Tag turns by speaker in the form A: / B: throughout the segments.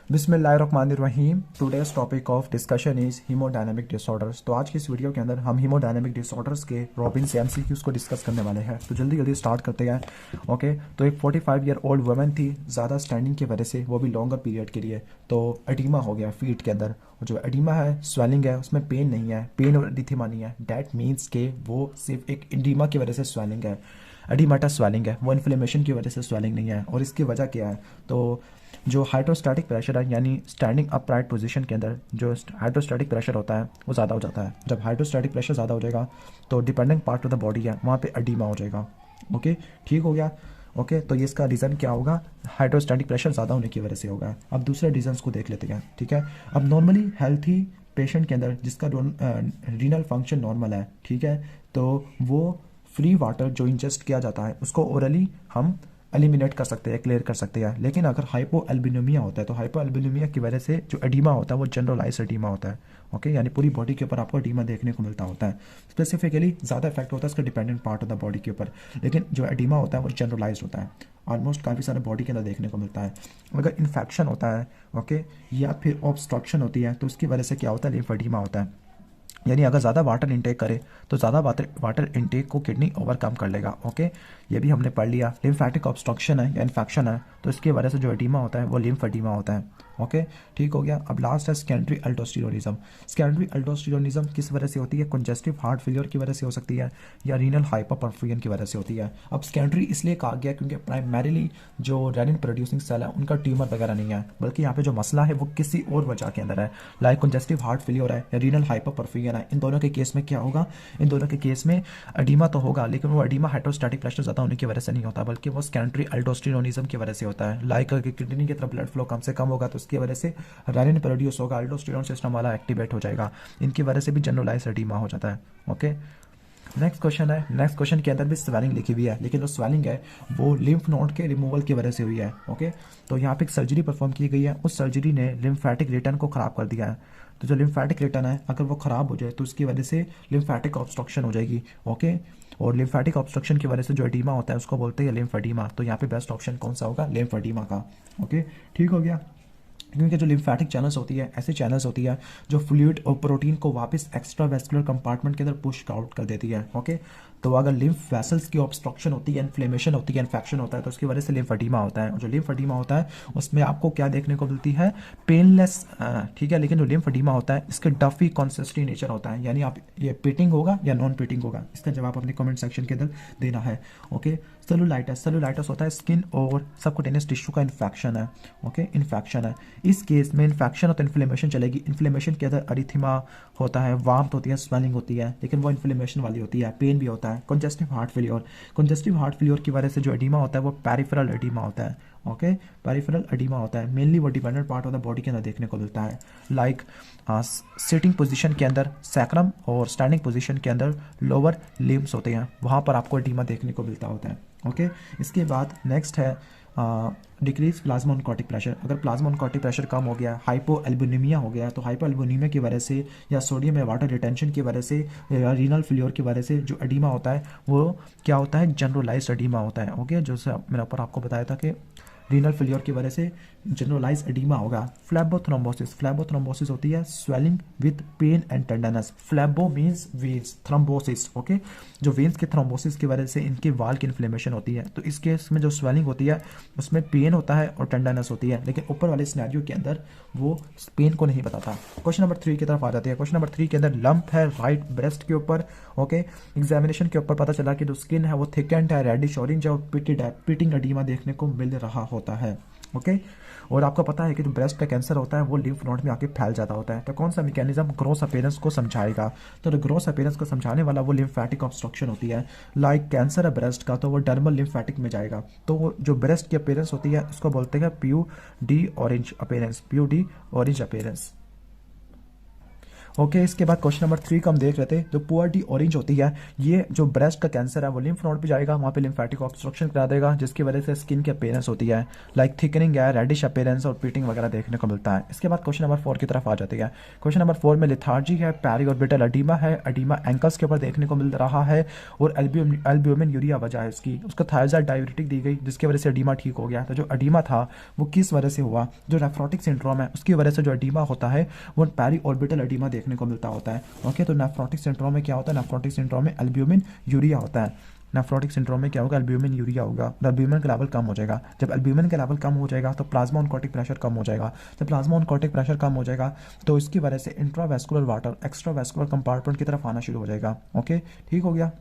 A: बिस्मिल्लाहिर्रहमानिर्रहीम। Today's topic of discussion is haemodynamic disorders. तो आज की इस वीडियो के अंदर हम हीमोडायनामिक डिसऑर्डर्स के रॉबिन्स एमसीक्यूज को डिस्कस करने वाले हैं। तो जल्दी जल्दी स्टार्ट करते हैं। ओके, तो एक 45 ईयर ओल्ड वुमेन थी, ज़्यादा स्टैंडिंग की वजह से, वो भी लॉन्गर पीरियड के लिए। तो एडिमा हो गया फीट के अंदर। जो एडिमा है, स्वेलिंग है, उसमें पेन नहीं है, पेन और एडिथेमा नहीं है। डैट मीन्स के वो सिर्फ एक एडिमा की वजह से स्वेलिंग है, एडिमाटा स्वेलिंग है, वो इन्फ्लेमेशन की वजह से स्वेलिंग नहीं है। और इसकी वजह क्या है? तो जो हाइड्रोस्टैटिक प्रेशर है, यानी स्टैंडिंग अपराइट पोजीशन के अंदर जो हाइड्रोस्टैटिक प्रेशर होता है वो ज़्यादा हो जाता है। जब हाइड्रोस्टैटिक प्रेशर ज़्यादा हो जाएगा तो dependent part of the body है वहाँ पे एडिमा हो जाएगा। ओके, ठीक हो गया। ओके, तो ये इसका रीज़न क्या होगा? हाइड्रोस्टैटिक प्रेशर ज़्यादा होने की वजह से होगा। अब दूसरे रीजंस को देख लेते हैं। ठीक है, अब नॉर्मली हेल्थी पेशेंट के अंदर जिसका रीनल फंक्शन नॉर्मल है, ठीक है, तो वो फ्री वाटर जो इंजेस्ट किया जाता है उसको ओरली हम एलिमिनेट कर सकते हैं, क्लियर कर सकते हैं। लेकिन अगर हाइपो एल्बिनुमिया होता है तो हाइपो एल्बिनुमिया की वजह से जो एडिमा होता है वो जनरलाइज एडिमा होता है। ओके, यानी पूरी बॉडी के ऊपर आपको एडिमा देखने को मिलता होता है। स्पेसिफिकली ज़्यादा इफेक्ट होता है इसका dependent part of the body के ऊपर, लेकिन जो एडिमा होता है वो जनरलाइज होता है, ऑलमोस्ट काफ़ी सारे बॉडी के अंदर देखने को मिलता है। अगर इन्फेक्शन होता है, ओके, या फिर ऑब्स्ट्रक्शन होती है तो उसकी वजह से क्या होता है? लिम्फेडिमा होता है। यानी अगर ज़्यादा वाटर इनटेक करे तो ज़्यादा वाटर इनटेक को किडनी ओवरकम कर लेगा। ओके, ये भी हमने पढ़ लिया। लिम्फेटिक ऑब्स्ट्रक्शन है या इन्फेक्शन है तो इसकी वजह से जो एडिमा होता है वो लिम्फेडिमा होता है। ओके, ठीक हो गया। अब लास्ट है सेकेंडरी अल्डोस्टेरोनिज्म। सेकेंडरी अल्डोस्टेरोनिज्म किस वजह से होती है? कंजेस्टिव हार्ट फेलियर की वजह से हो सकती है या रीनल हाइपरपरफ्यूजन की वजह से होती है। अब सेकेंडरी इसलिए कहा गया क्योंकि प्राइमरीली जो रेनिन प्रोड्यूसिंग सेल है उनका ट्यूमर वगैरह नहीं है, बल्कि यहाँ पे जो मसला है वो किसी और वजह के अंदर है, लाइक कंजेस्टिव हार्ट फेलियर है या रीनल हाइपरपरफ्यूजन है। इन दोनों के केस में क्या होगा? इन दोनों के केस में एडिमा तो होगा, लेकिन वो एडिमा हाइड्रोस्टैटिक प्रेशर ज़्यादा होने की वजह से नहीं होता, बल्कि वो सेकेंडरी अल्डोस्टेरोनिज्म की वजह से होता है। लाइक किडनी की तरफ ब्लड फ्लो कम से कम होगा तो उसकी वजह से रेनिन प्रोड्यूस होगा, अल्डोस्टेरोन सिस्टम वाला एक्टिवेट हो जाएगा। इनकी वजह से भी जनरलाइज एडिमा हो जाता है। ओके, नेक्स्ट क्वेश्चन है। नेक्स्ट क्वेश्चन के अंदर भी स्वेलिंग लिखी हुई है, लेकिन जो स्वेलिंग है वो लिम्फ नोड के रिमूवल की वजह से हुई है। ओके, तो यहाँ पे एक सर्जरी परफॉर्म की गई है, उस सर्जरी ने लिम्फेटिक रिटर्न को ख़राब कर दिया है। तो जो लिम्फेटिक रिटर्न है अगर वो ख़राब हो जाए तो उसकी वजह से लिम्फेटिक ऑब्स्ट्रक्शन हो जाएगी। ओके, और लिम्फेटिक ऑब्स्ट्रक्शन की वजह से जो एडिमा होता है उसको बोलते हैं लिम्फेडिमा। तो यहाँ पे बेस्ट ऑप्शन कौन सा होगा? लिम्फेडिमा का। ओके, ठीक हो गया। क्योंकि जो लिम्फेटिक चैनल्स होती है ऐसी चैनल्स होती है जो फ्लूइड और प्रोटीन को वापस एक्स्ट्रा वेस्कुलर कंपार्टमेंट के अंदर पुश आउट कर देती है। ओके, तो अगर लिम्फ वेसल्स की ऑब्स्ट्रक्शन होती है, इन्फ्लेमेशन होती है, इन्फेक्शन होता है तो उसकी वजह से लिम्फेडिमा होता है। और जो लिम्फेडिमा होता है उसमें आपको क्या देखने को मिलती है? पेनलेस, ठीक है, लेकिन जो लिम्फेडिमा होता है इसके डफी कंसिस्टेंसी नेचर होता है। यानी आप ये पिटिंग होगा या नॉन पिटिंग होगा, इसका जवाब अपने कमेंट सेक्शन के अंदर देना है। Okay, cellulitis. सेलुलाइटिस होता है स्किन और सबक्यूटेनियस टिश्यू का इन्फेक्शन है। ओके, इन्फेक्शन है। इस केस में इन्फेक्शन और तो इन्फ्लेमेशन चलेगी। इन्फ्लेमेशन के अंदर अरिथीमा होता है, वार्मथ होती है, स्वेलिंग होती है, लेकिन वो इन्फ्लेमेशन वाली होती है, पेन भी होता है। Congestive heart failure. Congestive heart failure की वजह से जो एडिमा होता है वो पेरिफेरल एडिमा होता है। ओके, पेरिफेरल एडिमा होता है। मेनली वो dependent part of the body के अंदर देखने को मिलता है, लाइक सिटिंग पोजीशन के अंदर सैक्रम और स्टैंडिंग पोजीशन के अंदर लोअर लिम्स होते हैं, वहाँ पर आपको एडिमा देखने को मिलता होता है। ओके, इसके बाद नेक्स्ट है डिक्रीज प्लाज्मा ऑनकोटिक प्रेशर। अगर प्लाज्मा ऑनकोटिक प्रेशर कम हो गया, हाइपो एल्बुमिनिया हो गया, तो हाइपो एल्बुमिनिया की वजह से या सोडियम या वाटर रिटेंशन की वजह से या रीनल फेलियर की वजह से जो एडिमा होता है वो क्या होता है? जनरलाइज्ड एडिमा होता है। ओके, जो मैंने ऊपर आपको बताया था कि रीनल फेलियर की वजह से जनरलाइज एडिमा होगा। फ्लैबोथ्रोम्बोसिस। फ्लैबोथ्रोम्बोसिस होती है swelling with pain and tenderness. Phlebo means veins, thrombosis. Okay, जो वेन्स के थ्रोम्बोसिस की वजह से इनके वाल की इन्फ्लेमेशन होती है, तो इस केस में जो स्वेलिंग होती है उसमें पेन होता है और टेंडरनेस होती है, लेकिन ऊपर वाले सिनेरियो के अंदर वो पेन को नहीं बताता। क्वेश्चन नंबर 3 की तरफ आ जाते हैं। क्वेश्चन नंबर 3 के अंदर लंप है राइट ब्रेस्ट के ऊपर। ओके, एग्जामिनेशन के ऊपर पता चला कि जो स्किन है वो थिकेंड है, रेडिश ऑरेंज है और पिटेड है, पिटिंग एडिमा देखने को मिल रहा होता है। ओके, और आपको पता है कि जो ब्रेस्ट का कैंसर होता है वो लिम्फ नोड में आके फैल जाता होता है। तो कौन सा मैकेनिज्म ग्रोस अपीयरेंस को समझाएगा? तो ग्रोस अपीयरेंस को समझाने वाला वो लिम्फेटिक ऑब्स्ट्रक्शन होती है। लाइक कैंसर है ब्रेस्ट का तो वो डर्मल लिम्फेटिक में जाएगा, तो जो ब्रेस्ट की अपीयरेंस होती है उसको बोलते हैं peau de orange appearance, peau de orange appearance. Okay, इसके बाद क्वेश्चन नंबर 3 का हम देख लेते हैं। जो पुअर डी ऑरेंज होती है, ये जो ब्रेस्ट का कैंसर है वो लिम्फ नोड पे जाएगा, वहाँ पे लिम्फेटिक ऑब्स्ट्रक्शन करा देगा, जिसकी वजह से स्किन की अपीयरेंस होती है लाइक थिकनिंग है, रेडिश अपीयरेंस और पीटिंग वगैरह देखने को मिलता है। इसके बाद क्वेश्चन नंबर 4 की तरफ आ जाती है। क्वेश्चन नंबर 4 में लिथार्जी है, पैरी ऑर्बिटल एडिमा है, एडिमा एंकल्स के ऊपर देखने को मिल रहा है, और एल्ब्यूमिन यूरिया वजह है इसकी। उसको थायराइड डायबिटिक दी गई जिसकी वजह से एडिमा ठीक हो गया। तो जो एडिमा था वो किस वजह से हुआ? जो नेफ्रोटिक सिंड्रोम है उसकी वजह से जो एडिमा होता है वो पैरी ऑर्बिटल एडिमा देखने को मिलता होता है। ओके, तो नेफ्रोटिक सिंड्रोम में क्या होता है? नेफ्रोटिक सिंड्रोम में एल्ब्यूमिन यूरिया होता है। नेफ्रोटिक सिंड्रोम में क्या होगा? एल्ब्यूमिन यूरिया होगा, एल्ब्यूमिन का लेवल कम हो जाएगा। जब एल्ब्यूमिन का लेवल कम हो जाएगा तो प्लाज्मा ऑनकोटिक प्रेशर कम हो जाएगा। जब प्लाज्मा ऑनकोटिक प्रेशर कम हो जाएगा तो इसकी वजह से इंट्रावेस्कुलर वाटर एक्स्ट्रावेस्कुलर कंपार्टमेंट की तरफ आना शुरू हो जाएगा। ओके, ठीक हो गया।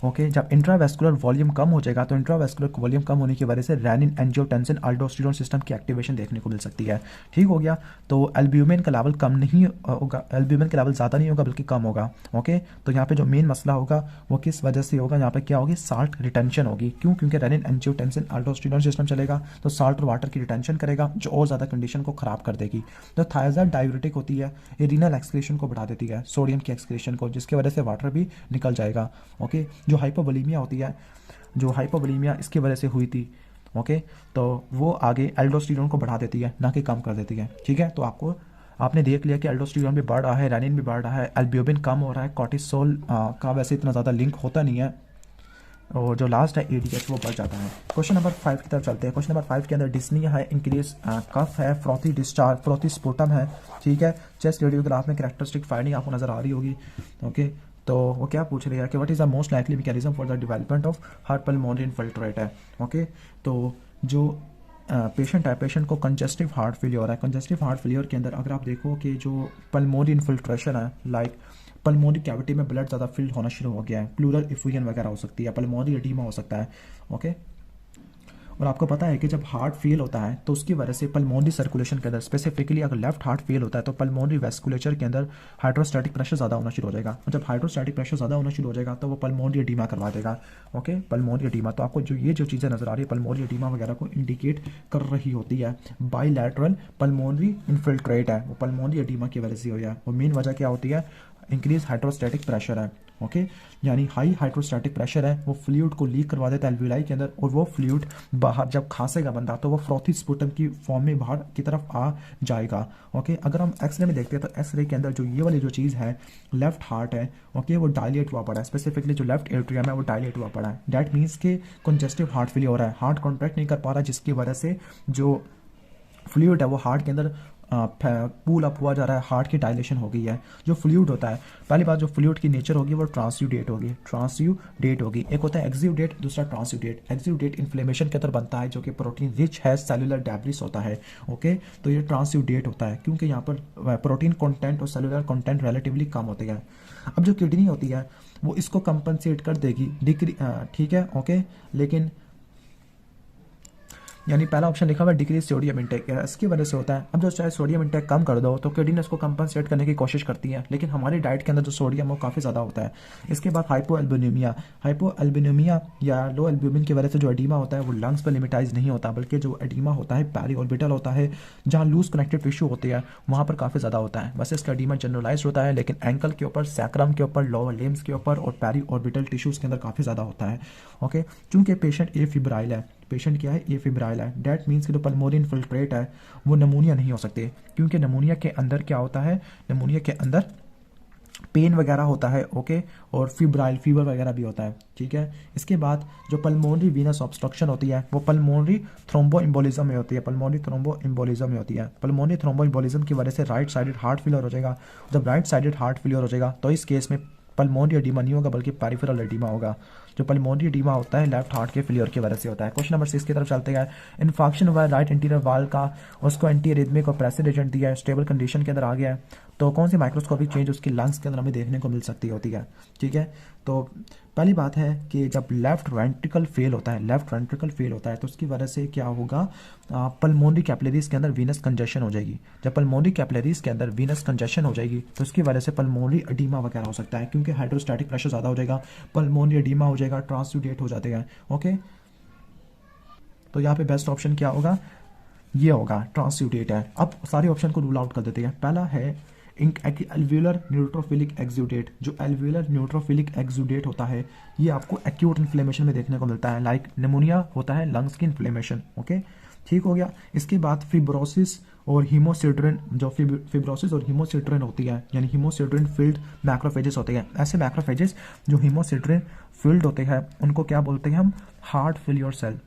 A: ओके, जब इंट्रावेस्कुलर वॉल्यूम कम हो जाएगा तो इंट्रावेस्कुलर वॉल्यूम कम होने की वजह से रेनिन, एंजियोटेंसिन, अल्डोस्टेरोन सिस्टम की एक्टिवेशन देखने को मिल सकती है। ठीक हो गया। तो एल्ब्यूमिन का लेवल कम नहीं होगा, एल्ब्यूमिन का लेवल ज़्यादा नहीं होगा बल्कि कम होगा। ओके, तो यहाँ पे जो मेन मसला होगा वो किस वजह से होगा? यहाँ पे क्या होगी? साल्ट रिटेंशन होगी। क्यों? क्योंकि रेनिन, एंजियोटेंसिन, अल्डोस्टेरोन सिस्टम चलेगा तो साल्ट और वाटर की रिटेंशन करेगा, जो और ज़्यादा कंडीशन को ख़राब कर देगी। तो थायराइड डाययूरेटिक होती है, ये रीनल एक्सक्रीशन को बढ़ा देती है, सोडियम की एक्सक्रीशन को, जिसकी वजह से वाटर भी निकल जाएगा। ओके, जो हाइपोवोलीमिया है, जो हाइपोवोलीमिया इसकी वजह से हुई थी, ओके, तो वो आगे एल्डोस्टेरोन को बढ़ा देती है, ना कि कम कर देती है। ठीक है, तो आपने देख लिया कि एल्डोस्टेरोन भी बढ़ रहा है, रेनिन भी बढ़ रहा है, एल्ब्यूमिन कम हो रहा है, कॉर्टिसोल का वैसे इतना ज़्यादा लिंक होता नहीं है, और जो लास्ट है एडीएच वो बढ़ जाता है। क्वेश्चन नंबर 5 की तरफ चलते हैं। क्वेश्चन नंबर 5 के अंदर डिस्निया है, इंक्रीज कफ है, फ्रॉथी डिस्चार्ज, फ्रॉथी स्पुटम है। ठीक है, चेस्ट रेडियोग्राफ में कैरेक्टरिस्टिक फाइंडिंग आपको नजर आ रही होगी। ओके, तो वो क्या पूछ रही है कि what is the most likely mechanism for the development of heart pulmonary infiltrate है। ओके, तो जो पेशेंट है, पेशेंट को कंजेस्टिव हार्ट फेलियर है। कंजेस्टिव हार्ट फेलियर के अंदर अगर आप देखो कि जो पल्मोनरी इन्फिल्ट्रेशन है, लाइक पल्मोनरी कैविटी में ब्लड ज़्यादा फिल्ड होना शुरू हो गया है, प्लूरल इफ्यूजन वगैरह हो सकती है, पल्मोनरी एडीमा हो सकता है। ओके, और आपको पता है कि जब हार्ट फेल होता है तो उसकी वजह से पल्मोनरी सर्कुलेशन के अंदर, स्पेसिफिकली अगर लेफ्ट हार्ट फेल होता है तो पल्मोनरी वेस्कुलेचर के अंदर हाइड्रोस्टैटिक प्रेशर ज़्यादा होना शुरू हो जाएगा, और जब हाइड्रोस्टैटिक प्रेशर ज़्यादा होना शुरू हो जाएगा तो वो पल्मोनरी एडीमा करवा देगा। ओके, पल्मोनरी एडीमा, तो आपको जो चीज़ें नजर आ रही है पल्मोनरी एडीमा वगैरह को इंडिकेट कर रही होती है। बाइलैटरल पल्मोनरी इन्फिल्ट्रेट है, वो पल्मोनरी एडीमा की वजह से हो है। और मेन वजह क्या होती है? इंक्रीज हाइड्रोस्टैटिक प्रेशर है। ओके, यानी हाई हाइड्रोस्टैटिक प्रेशर है, वो फ्लूइड को लीक करवा देता है एल्विलाई के अंदर, और वो फ्लूइड बाहर जब खांसेगा बंदा तो वो फ्रॉथी स्पुटम की फॉर्म में बाहर की तरफ आ जाएगा। ओके, अगर हम एक्सरे में देखते हैं तो एक्सरे के अंदर जो ये वाली जो चीज़ है लेफ्ट हार्ट है, ओके, वो डायलेट हुआ पड़ा है, स्पेसिफिकली जो लेफ्ट एट्रियम है वो डायलेट हुआ पड़ा है। दैट मीन्स के कंजेस्टिव हार्ट फेलियर हो रहा है, हार्ट कॉन्ट्रैक्ट नहीं कर पा रहा, जिसकी वजह से जो फ्लूइड है वो हार्ट के अंदर पूल अप हुआ जा रहा है, हार्ट की डायलेशन हो गई है। जो फ्लूइड होता है, पहली बात जो फ्लूइड की नेचर होगी वो ट्रांसयूडेट होगी। एक होता है एक्सियुडेट, दूसरा ट्रांसयूडेट। एक्सियुडेट इन्फ्लेमेशन के अंदर बनता है जो कि प्रोटीन रिच है, सेलुलर डेब्रिस होता है। ओके, तो ये ट्रांसयूडेट होता है क्योंकि यहाँ पर प्रोटीन कंटेंट और सेलुलर कंटेंट रिलेटिवली कम होते हैं। अब जो किडनी होती है वो इसको कंपनसेट कर देगी, ठीक है। ओके, लेकिन यानी पहला ऑप्शन लिखा हुआ है डिक्रीज सोडियम इंटेक, इसकी वजह से होता है। अब जो चाहे सोडियम इंटेक कम कर दो तो किडनी उसको कंपनसेट करने की कोशिश करती है, लेकिन हमारी डाइट के अंदर जो सोडियम वो काफ़ी ज़्यादा होता है। इसके बाद हाइपोएल्बुमिया या लो एल्ब्यूमिन की वजह से जो एडीमा होता है वो लंग्स पर लिमिटाइज नहीं होता, बल्कि जो एडीमा होता है पैरी ऑर्बिटल होता है, जहाँ लूज कनेक्टिव टिश्यू होते हैं वहाँ पर काफ़ी ज़्यादा होता है। वैसे इसका एडीमा जनरलाइज होता है, लेकिन एंकल के ऊपर, सैक्रम के ऊपर, लोअर लिम्स के ऊपर और पैरी ऑर्बिटल टिश्यूज़ के अंदर काफ़ी ज़्यादा होता है। ओके, चूँकि पेशेंट एफिब्राइल है, पेशेंट क्या है? एफिब्राइल है। डेट मीन्स कि जो पल्मोनरी इन्फिल्ट्रेट है वो नमूनिया नहीं हो सकते, क्योंकि नमूनिया के अंदर क्या होता है? नमूनिया के अंदर पेन वगैरह होता है। ओके, और फीवर वगैरह भी होता है। ठीक है, इसके बाद जो पल्मोनरी वीनस ऑब्स्ट्रक्शन होती है वो पल्मोनरी थ्रोम्बोएम्बोलिज्म में होती है। पल्मोनरी थ्रोम्बोएम्बोलिज्म की वजह से राइट साइडेड हार्ट फेलियर हो जाएगा। जब राइट साइडेड हार्ट फेलियर हो जाएगा तो इस केस में पल्मोनरी एडीमा नहीं होगा बल्कि पेरिफेरल एडीमा होगा। जो पल्मोनरी एडीमा होता है लेफ्ट हार्ट के फेलियर की वजह से होता है। क्वेश्चन नंबर 6 की तरफ चलते हैं। इन्फेक्शन हुआ है राइट एंटीरियर वाल का, उसको एंटी एरिथमिक और प्रेसिड एजेंट दिया है, स्टेबल कंडीशन के अंदर आ गया है, तो कौन सी माइक्रोस्कोपिक चेंज उसकी लंग्स के अंदर हमें देखने को मिल सकती होती है। ठीक है, तो पहली बात है कि जब लेफ्ट वेंट्रिकल फेल होता है तो उसकी वजह से क्या होगा? पल्मोनरी कैपिलरीज के अंदर वीनस कंजेशन हो जाएगी। जब पल्मोनरी कैपिलरीज के अंदर वीनस कंजेशन हो जाएगी तो उसकी वजह से पल्मोनरी एडीमा वगैरह हो सकता है, क्योंकि हाइड्रोस्टैटिक प्रेशर ज़्यादा हो जाएगा, पल्मोनरी एडीमा हो जाएगा, ट्रांसयूडेट हो जाते हैं। ओके, तो यहाँ पे बेस्ट ऑप्शन क्या होगा? ये होगा ट्रांसयूडेट है। अब सारे ऑप्शन को रूल आउट कर देते हैं। पहला है एल्वियोलर न्यूट्रोफिलिक एक्सुडेट। जो एल्वियोलर न्यूट्रोफिलिक एक्सुडेट होता है ये आपको एक्यूट इन्फ्लेमेशन में देखने को मिलता है, लाइक निमोनिया होता है, लंग्स की इन्फ्लेमेशन। ओके, ठीक हो गया। इसके बाद फिब्रोसिस और हीमोसिड्रिन, जो फिब्रोसिस और हीमोसिड्रिन होती है, यानी हीमोसिड्रिन फील्ड मैक्रोफेजेस होते हैं। ऐसे मैक्रोफेजेस जो हीमोसिड्रिन फील्ड होते हैं उनको क्या बोलते हैं हम? Heart failure cell,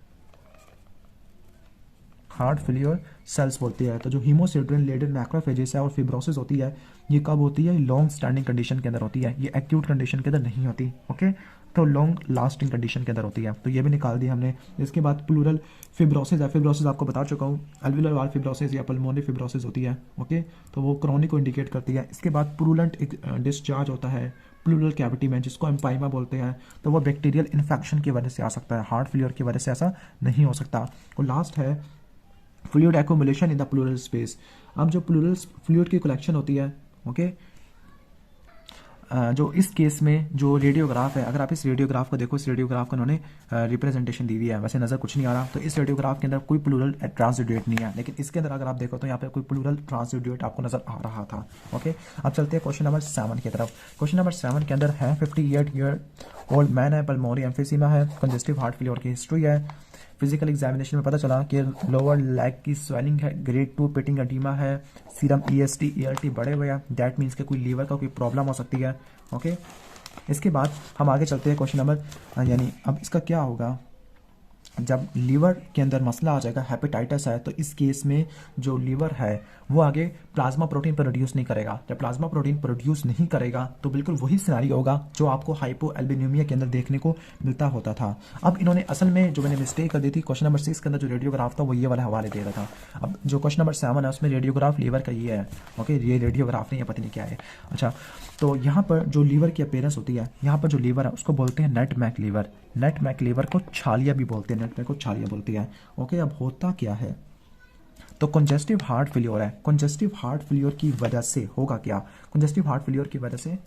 A: heart failure cells बोलती है। तो जो हीमोसिड्रिन लेडेड मैक्रोफेजेस है और फिब्रोसिस होती है ये कब होती है? लॉन्ग स्टैंडिंग कंडीशन के अंदर होती है, ये एक्यूट कंडीशन के अंदर नहीं होती। ओके, तो लॉन्ग लास्टिंग कंडीशन के अंदर होती है, तो ये भी निकाल दिया हमने। इसके बाद प्लूरल फिब्रोसिस है। फिब्रोसिस आपको बता चुका हूँ, एल्वियोलर वाल फिब्रोसिस या पल्मोनरी फिब्रोसिस होती है। ओके, तो वो क्रॉनिक को इंडिकेट करती है। इसके बाद प्रूलेंट डिस्चार्ज होता है प्लूरल कैविटी में, जिसको एम्पाइमा बोलते हैं। तो वो बैक्टीरियल इन्फेक्शन की वजह से आ सकता है, हार्ट फेलियर की वजह से ऐसा नहीं हो सकता। और लास्ट है fluid accumulation in the plural space. अब जो प्लूरल फ्लूइड की कलेक्शन होती है, ओके, जो इस केस में जो रेडियोग्राफ है, अगर आप इस रेडियोग्राफ को देखो, इस रेडियोग्राफ को उन्होंने रिप्रेजेंटेशन दी हुई है, वैसे नज़र कुछ नहीं आ रहा। तो इस रेडियोग्राफ के अंदर कोई प्लूरल ट्रांसड्यूट नहीं है, लेकिन इसके अंदर अगर आप देखो तो यहाँ पे कोई प्लूरल ट्रांसड्यूट आपको नजर आ रहा था। ओके, अब चलते हैं क्वेश्चन नंबर 7 की तरफ। क्वेश्चन नंबर 7 के अंदर है 58 ईयर ओल्ड मैन है, पल्मोनरी एम्फीसीमा है, कंजेस्टिव हार्ट फेलियर की हिस्ट्री है। फिजिकल एग्जामिनेशन में पता चला कि लोअर लेग की स्वेलिंग है, ग्रेड 2 पेटिंग एडीमा है, सीरम EST ELT बढ़े हुए हैं, दैट मीन्स के कोई लीवर का कोई प्रॉब्लम हो सकती है। ओके, इसके बाद हम आगे चलते हैं क्वेश्चन नंबर, यानी अब इसका क्या होगा जब लीवर के अंदर मसला आ जाएगा, हेपेटाइटिस है, तो इस केस में जो लीवर है वो आगे प्लाज्मा प्रोटीन प्रोड्यूस नहीं करेगा। जब प्लाज्मा प्रोटीन प्रोड्यूस नहीं करेगा तो बिल्कुल वही सिनेरियो होगा जो आपको हाइपोएल्बिनिमिया के अंदर देखने को मिलता होता था। अब इन्होंने असल में जो मैंने मिस्टेक कर दी थी, क्वेश्चन नंबर 6 के अंदर जो रेडियोग्राफ था वो ये वाला हवाले दे रहा था। अब जो क्वेश्चन नंबर 7 है उसमें रेडियोग्राफ लीवर का ये है। ओके, ये रेडियोग्राफ नहीं है, पता नहीं क्या है। अच्छा, तो यहाँ पर जो लीवर की अपीयरेंस होती है, यहाँ पर जो लीवर है उसको बोलते हैं nutmeg liver. Nutmeg liver को छालिया भी बोलते हैं, नेट मैक को छालिया बोलती है। ओके, अब होता क्या है? तो कंजेस्टिव हार्ट फेलियर है। कंजेस्टिव हार्ट फेलियर की वजह से होगा क्या? कंजेस्टिव हार्ट फेलियर की वजह से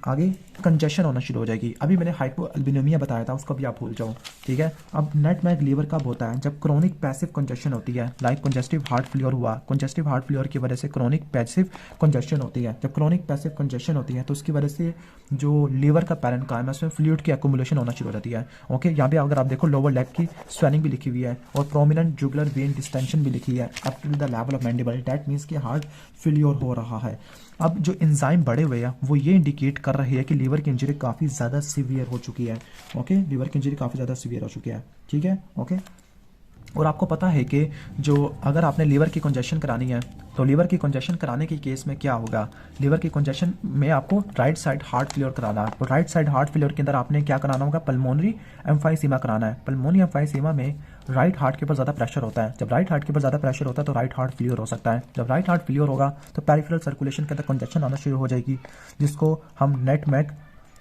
A: आगे कंजेशन होना शुरू हो जाएगी। अभी मैंने हाइपोएल्बिनिमिया बताया था, उसको भी आप भूल जाओ। ठीक है, अब नेट मैक लीवर कब होता है? जब क्रोनिक पैसिव कंजेशन होती है, लाइक कंजेस्टिव हार्ट फेलियर हुआ। कंजेस्टिव हार्ट फेलियर की वजह से क्रोनिक पैसिव कंजेशन होती है। जब क्रोनिक पैसिव कंजेशन होती है तो उसकी वजह से जो लीवर का पैरेन्काइमा है उसमें फ्लूइड की एक्यूमुलेशन होना शुरू हो जाती है। ओके, यहाँ पे अगर आप देखो लोअर लेग की स्वेलिंग भी लिखी हुई है और प्रोमिनेंट जुगुलर वेन डिस्टेंशन भी लिखी है up to the level of mandible, that means कि हार्ट फेलियर हो रहा है। अब जो एंजाइम बढ़े हुए हैं वो ये इंडिकेट कर रही है कि लीवर की इंजरी काफ़ी ज़्यादा सीवियर हो चुकी है। ओके, लीवर की इंजरी काफ़ी ज़्यादा सीवियर हो चुकी है। ठीक है, ओके। और आपको पता है कि जो अगर आपने लीवर की कंजेशन करानी है तो लीवर की कंजेशन कराने के केस में क्या होगा? लीवर की कंजेशन में आपको राइट साइड हार्ट फेलियर कराना है। तो राइट साइड हार्ट फेलियर के अंदर आपने क्या कराना होगा? पल्मोनरी एम्फाइसीमा कराना है। पल्मोनरी एम्फाइसीमा में राइट हार्ट के ऊपर ज़्यादा प्रेशर होता है। जब राइट हार्ट के ऊपर ज़्यादा प्रेशर होता है तो राइट हार्ट फेलियर हो सकता है। जब राइट हार्ट फेलियर होगा तो पेरिफेरल सर्कुलेशन के अंदर कंजेशन आना शुरू हो जाएगी, जिसको हम नेट मैक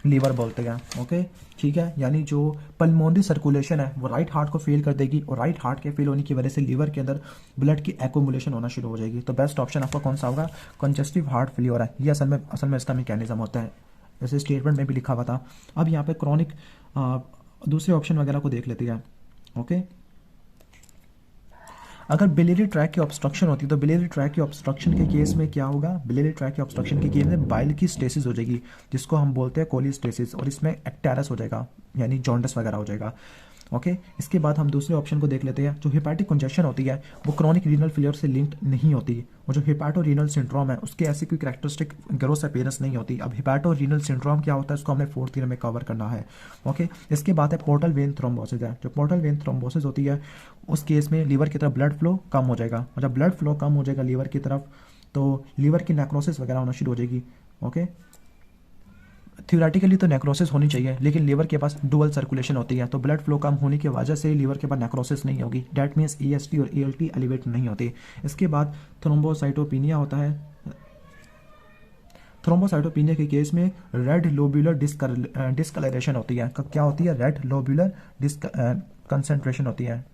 A: लीवर बोलते हैं। ओके, ठीक है, यानी जो पल्मोनरी सर्कुलेशन है वो राइट हार्ट को फेल कर देगी और राइट हार्ट के फेल होने की वजह से लीवर के अंदर ब्लड की एक्यूमुलेशन होना शुरू हो जाएगी। तो बेस्ट ऑप्शन आपका कौन सा होगा? कंजेस्टिव हार्ट फेलियर है। ये असल में इसका मैकेनिज्म होता है, जैसे स्टेटमेंट में भी लिखा हुआ था। अब यहाँ पे क्रॉनिक दूसरे ऑप्शन वगैरह को देख लेते हैं। ओके, अगर बिलियरी ट्रैक की ऑब्स्ट्रक्शन होती है तो बिलियरी ट्रैक की ऑब्स्ट्रक्शन के केस में क्या होगा? बिलियरी ट्रैक की ऑब्स्ट्रक्शन के केस में बाइल की स्टेसिस हो जाएगी, जिसको हम बोलते हैं कोलिस्टेसिस, और इसमें एक्टेरस हो जाएगा, यानी जॉन्डिस वगैरह हो जाएगा। ओके, इसके बाद हम दूसरे ऑप्शन को देख लेते हैं। जो हेपेटिक कंजेशन होती है वो क्रॉनिक रीनल फेलियर से लिंक्ड नहीं होती, और जो हेपेटोरीनल सिंड्रोम है उसके ऐसी कोई कैरेक्टरिस्टिक ग्रोस अपीयरेंस नहीं होती। अब हेपेटोरीनल सिंड्रोम क्या होता है उसको हमने 4th ईयर में कवर करना है। ओके, इसके बाद है पोर्टल वेन थ्रोम्बोसिस है। जो पोर्टल वेन थ्रोम्बोसिस होती है उस केस में लीवर की तरफ ब्लड फ्लो कम हो जाएगा, और जब ब्लड फ्लो कम हो जाएगा लीवर की तरफ तो लीवर की नेक्रोसिस वगैरह होना शुरू हो जाएगी। ओके, थ्योरेटिकली तो नेक्रोसिस होनी चाहिए, लेकिन लीवर के पास डुअल सर्कुलेशन होती है, तो ब्लड फ्लो कम होने की वजह से लीवर के पास नेक्रोसिस नहीं होगी, डैट मीन्स EST और ELT एलिवेट नहीं होती। इसके बाद थ्रोम्बोसाइटोपिनिया होता है। थ्रोम्बोसाइटोपिनिया के केस में रेड लोब्यूलर डिस्कलरेशन होती है। क्या होती है? रेड लोब्यूलर कंसेंट्रेशन होती है,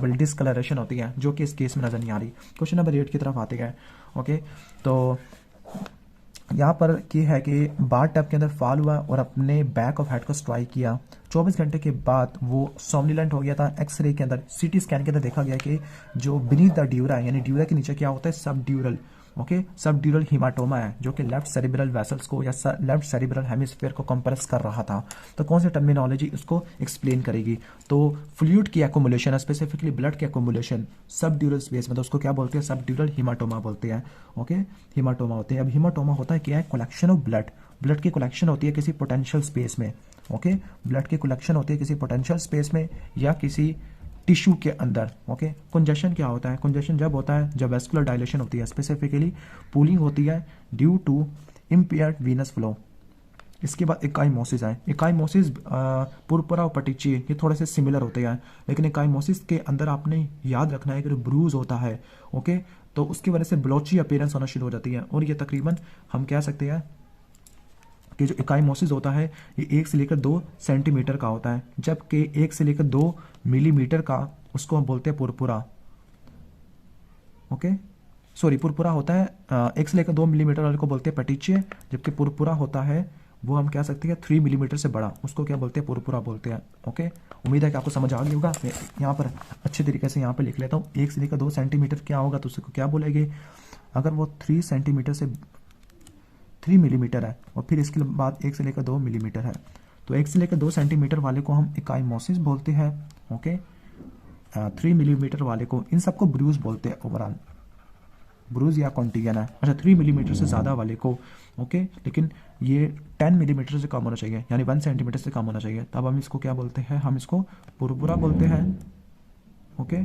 A: डिस्कलरेशन होती है, जो कि इस केस में नजर नहीं आ रही। क्वेश्चन नंबर 8 की तरफ आते हैं। ओके, तो यहाँ पर क्या है कि बार टब के अंदर फॉल हुआ और अपने बैक ऑफ हेड को स्ट्राइक किया। 24 घंटे के बाद वो सोमनिलेंट हो गया था। एक्सरे के अंदर, सीटी स्कैन के अंदर देखा गया कि जो बीनीथ द ड्यूरा यानी ड्यूरा के नीचे क्या होता है, सब ड्यूरल, ओके, सब ड्यूरल हीमाटोमा है जो कि लेफ्ट सेरिब्रल वेसल्स को या लेफ्ट सेरिब्रल हेमिस्फीयर को कंप्रेस कर रहा था। तो कौन सी टर्मिनोलॉजी इसको एक्सप्लेन करेगी? तो फ्लूइड की एकोमुलेशन, स्पेसिफिकली ब्लड की एकोमुलेशन सब ड्यूरल स्पेस में, तो उसको क्या बोलते हैं? सब ड्यूरल हीमाटोमा बोलते हैं। ओके, हीमाटोमा होते हैं। अब हीमाटोमा होता है क्या है? कलेक्शन ऑफ ब्लड, ब्लड की कलेक्शन होती है किसी पोटेंशियल स्पेस में। ओके, ब्लड की कलेक्शन होती है किसी पोटेंशियल स्पेस में या किसी टिश्यू के अंदर। ओके, कंजेशन क्या होता है? कंजेशन जब होता है जब वेस्कुलर डायलेशन होती है, स्पेसिफिकली पूलिंग होती है due to impaired venous flow. इसके बाद इकाइमोसिस है। इकाइमोसिस, पुरपुरा और पटिची ये थोड़े से सिमिलर होते हैं, लेकिन इकाइमोसिस के अंदर आपने याद रखना है कि ब्रूज होता है। ओके, तो उसकी वजह से ब्लॉची अपीयरेंस होना शुरू हो जाती है और ये तकरीबन हम कह सकते हैं कि जो इकाइमोसिस होता है ये 1 से लेकर 2 सेंटीमीटर का होता है, जबकि 1 से लेकर 2 मिलीमीटर का उसको हम बोलते हैं पुरपुरा। ओके, सॉरी, पुरपुरा होता है 1 से लेकर 2 मिलीमीटर वाले को बोलते हैं पेटिचिए, जबकि पुरपुरा होता है वो हम कह सकते हैं 3 मिलीमीटर से बड़ा, उसको क्या बोलते हैं? पुरपुरा बोलते हैं। ओके, उम्मीद है कि आपको समझ आ गई होगा। मैं यहाँ पर अच्छे तरीके से यहाँ पे लिख लेता हूँ। 1 से लेकर 2 सेंटीमीटर क्या होगा तो उसको क्या बोलेंगे? अगर वो 3 सेंटीमीटर से 3 मिलीमीटर है और फिर इसके बाद 1 से लेकर 2 मिलीमीटर है, तो 1 से लेकर 2 सेंटीमीटर वाले को हम इकाइमोसिस बोलते हैं। ओके, 3 मिलीमीटर वाले को, इन सबको ब्रूज बोलते हैं ओवरऑल, ब्रूज या कॉन्टिगन है। अच्छा, 3 मिलीमीटर से ज़्यादा वाले को, ओके, लेकिन ये 10 मिलीमीटर से कम होना चाहिए, यानी 1 सेंटीमीटर से कम होना चाहिए, तब हम इसको क्या बोलते हैं? हम इसको पुरपुरा बोलते हैं। ओके,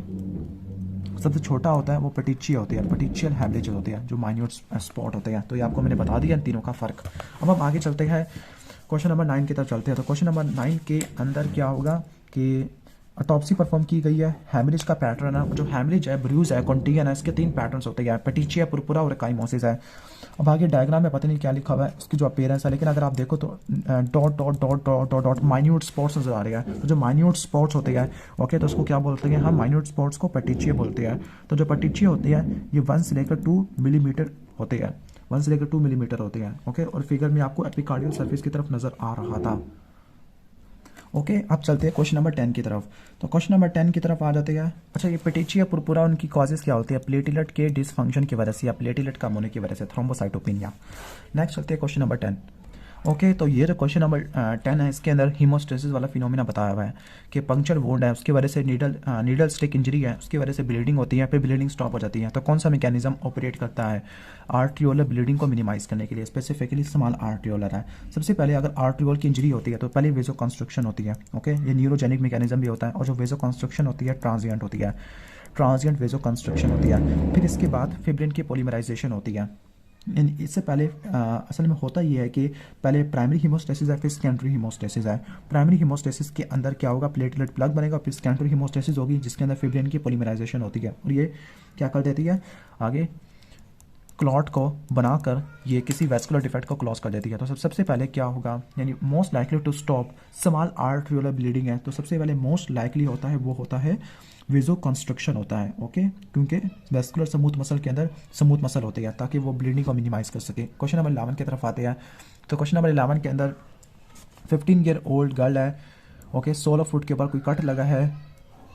A: सबसे छोटा होता है वो पेटिचिया होती है, पेटिचियल हेमरेज होती है, जो माइन्यूट स्पॉट होते हैं। तो ये आपको मैंने बता दिया इन तीनों का फ़र्क। अब हम आगे चलते हैं, क्वेश्चन नंबर 9 की तरफ चलते हैं। तो क्वेश्चन नंबर 9 के अंदर क्या होगा कि ऑटोप्सी परफॉर्म की गई है, हेमरेज का पैटर्न है, जो हेमरेज है, ब्रूज है, कॉन्टिगन है, इसके 3 पैटर्न्स होते हैं, पेटिचिया, पुरपुरा और इकाइमोसिस है। अब आगे डायग्राम में पता नहीं क्या लिखा हुआ है इसकी जो अपीयरेंस है, लेकिन अगर आप देखो तो dot dot dot dot dot dot minute spots नजर आ रहे हैं। तो जो माइन्यूट स्पॉट्स होते हैं, ओके, तो उसको क्या बोलते हैं? हम माइन्यूट स्पॉट्स को पेटिचिया बोलते हैं। तो जो पेटिचिया होती है ये 1 से लेकर 2 मिलीमीटर होते हैं, 1 से लेकर 2 मिलीमीटर होते हैं। ओके, और फिगर में आपको एपिकार्डियल सरफेस की तरफ नजर आ रहा था। ओके, अब चलते हैं क्वेश्चन नंबर 10 की तरफ। तो क्वेश्चन नंबर 10 की तरफ आ जाते हैं। अच्छा, ये पेटिचिया पुरपुरा उनकी कॉजेज क्या होती है? प्लेटिलेट के डिसफंक्शन की वजह से या प्लेटिलेट कम होने की वजह से, थ्रोम्बोसाइटोपिनिया। नेक्स्ट चलते हैं क्वेश्चन नंबर 10। ओके, तो ये जो क्वेश्चन नंबर 10 है इसके अंदर हीमोस्टेसिस वाला फिनोमिना बताया हुआ है कि पंक्चर वुंड है, उसकी वजह से नीडल स्टिक इंजरी है, उसकी वजह से ब्लीडिंग होती है, फिर ब्लीडिंग स्टॉप हो जाती है। तो कौन सा मैकेनिज्म ऑपरेट करता है आर्ट्रियोलर ब्लीडिंग को मिनिमाइज करने के लिए? स्पेसिफिकली स्मॉल आर्ट्रियोलर है। सबसे पहले अगर आर्ट्रियोल की इंजरी होती है तो पहले वेजो कंस्ट्रक्शन होती है। ओके, ये न्यूरोजेनिक मैकेनिज्म भी होता है, और जो वेजो कंस्ट्रक्शन होती है ट्रांजिएंट होती है, ट्रांजिएंट वेजो कंस्ट्रक्शन होती है। फिर इसके बाद फिब्रिन की पॉलीमराइजेशन होती है। इससे पहले असल में होता ये है कि पहले प्राइमरी हीमोस्टेसिस है, फिर सेकेंडरी हीमोस्टेसिस है। प्राइमरी हीमोस्टेसिस के अंदर क्या होगा? प्लेटलेट प्लग बनेगा, फिर सेकेंडरी हीमोस्टेसिस होगी जिसके अंदर फिब्रिन की पॉलीमराइजेशन होती है, और ये क्या कर देती है? आगे क्लॉट को बनाकर ये किसी वेस्कुलर डिफेक्ट को क्लोज कर देती है। तो सबसे पहले क्या होगा, यानी most likely to stop small arteriolar bleeding है, तो सबसे पहले मोस्ट लाइकली होता है वो होता है वेजो कंस्ट्रक्शन होता है। ओके, क्योंकि वेस्कुलर स्मूथ मसल के अंदर स्मूथ मसल होती है ताकि वो ब्लीडिंग को मिनिमाइज कर सके। क्वेश्चन नंबर 11 की तरफ आते हैं। तो क्वेश्चन नंबर 11 के अंदर 15 ईयर ओल्ड गर्ल है, ओके, 16 फुट के ऊपर कोई कट लगा है,